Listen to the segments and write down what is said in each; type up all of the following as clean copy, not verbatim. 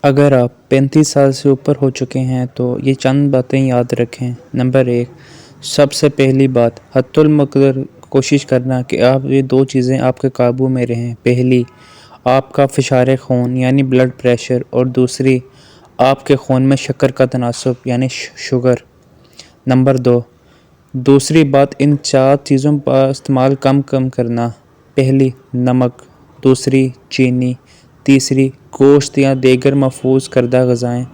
اگر آپ 35 سال سے اوپر ہو چکے ہیں تو یہ چند باتیں یاد رکھیں۔ نمبر 1، سب سے پہلی بات، حتی المقدار کوشش کرنا کہ یہ دو چیزیں آپ کے قابو میں رہیں۔ پہلی، آپ کا فشار خون یعنی بلڈ پریشر، اور دوسری، آپ کے خون میں شکر کا تناسب یعنی شوگر۔ نمبر 2، دوسری بات، ان 4 چیزوں کا استعمال کم کرنا۔ پہلی، نمک، دوسری، چینی، تیسری، گوشت یا دیگر محفوظ کردہ غذائیں،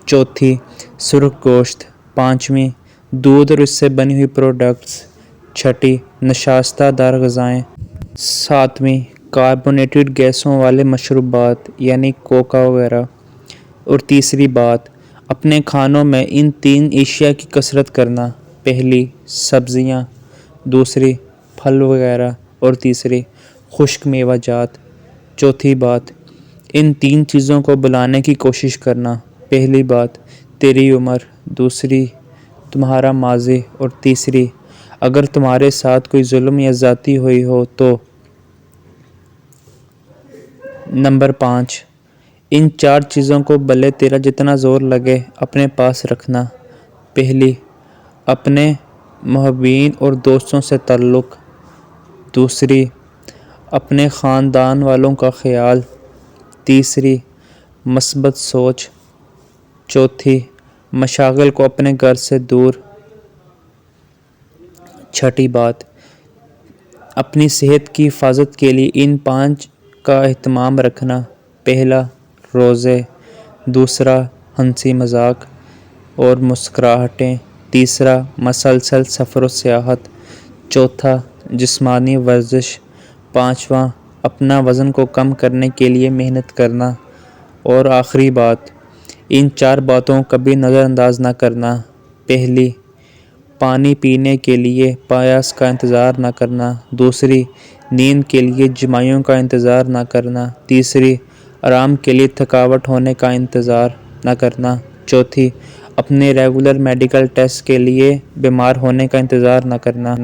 چوتھی، سرخ گوشت، پانچویں، دودھ اور اس سے بنی ہوئی پروڈکٹس، چھٹی، نشاستہ دار غذائیں، ساتویں، کاربونیٹڈ گیسوں والے مشروبات یعنی کوکا وغیرہ، اور تیسری بات، اپنے کھانوں میں ان 3 اشیاء کی کثرت کرنا۔ پہلی، سبزیاں، دوسری، پھل وغیرہ، اور تیسری، خشک میوہ جات۔ چوتھی بات، ان 3 چیزوں کو بلانے کی کوشش کرنا۔ پہلی بات، تیری عمر، دوسری، تمہارا ماضی، اور تیسری، اگر تمہارے ساتھ کوئی ظلم یا زیادتی ہوئی ہو تو۔ نمبر 5، ان 4 چیزوں کو بھلے تیرا جتنا زور لگے اپنے پاس رکھنا۔ پہلی، اپنے محبین اور دوستوں سے تعلق۔ دوسری، اپنے خاندان والوں کا خیال۔ تیسری، مثبت سوچ۔ چوتھی، مشاغل کو اپنے گھر سے دور۔ چھٹی بات، اپنی صحت کی حفاظت کے لیے ان 5 کا اہتمام رکھنا۔ پہلا، روزے، دوسرا، ہنسی مذاق اور مسکراہٹیں، تیسرا، مسلسل سفر و سیاحت، چوتھا، جسمانی ورزش، پانچواں، اپنا وزن کو کم کرنے کے لیے محنت کرنا، اور آخری بات، ان 4 باتوں کو کبھی نظر انداز نہ کرنا۔ پہلی، پانی پینے کے لیے پیاس کا انتظار نہ کرنا۔ دوسری، نیند کے لیے جمائیوں کا انتظار نہ کرنا۔ تیسری، آرام کے لیے تھکاوٹ ہونے کا انتظار نہ کرنا۔ چوتھی، اپنے ریگولر میڈیکل ٹیسٹ کے لیے بیمار ہونے کا انتظار نہ کرنا۔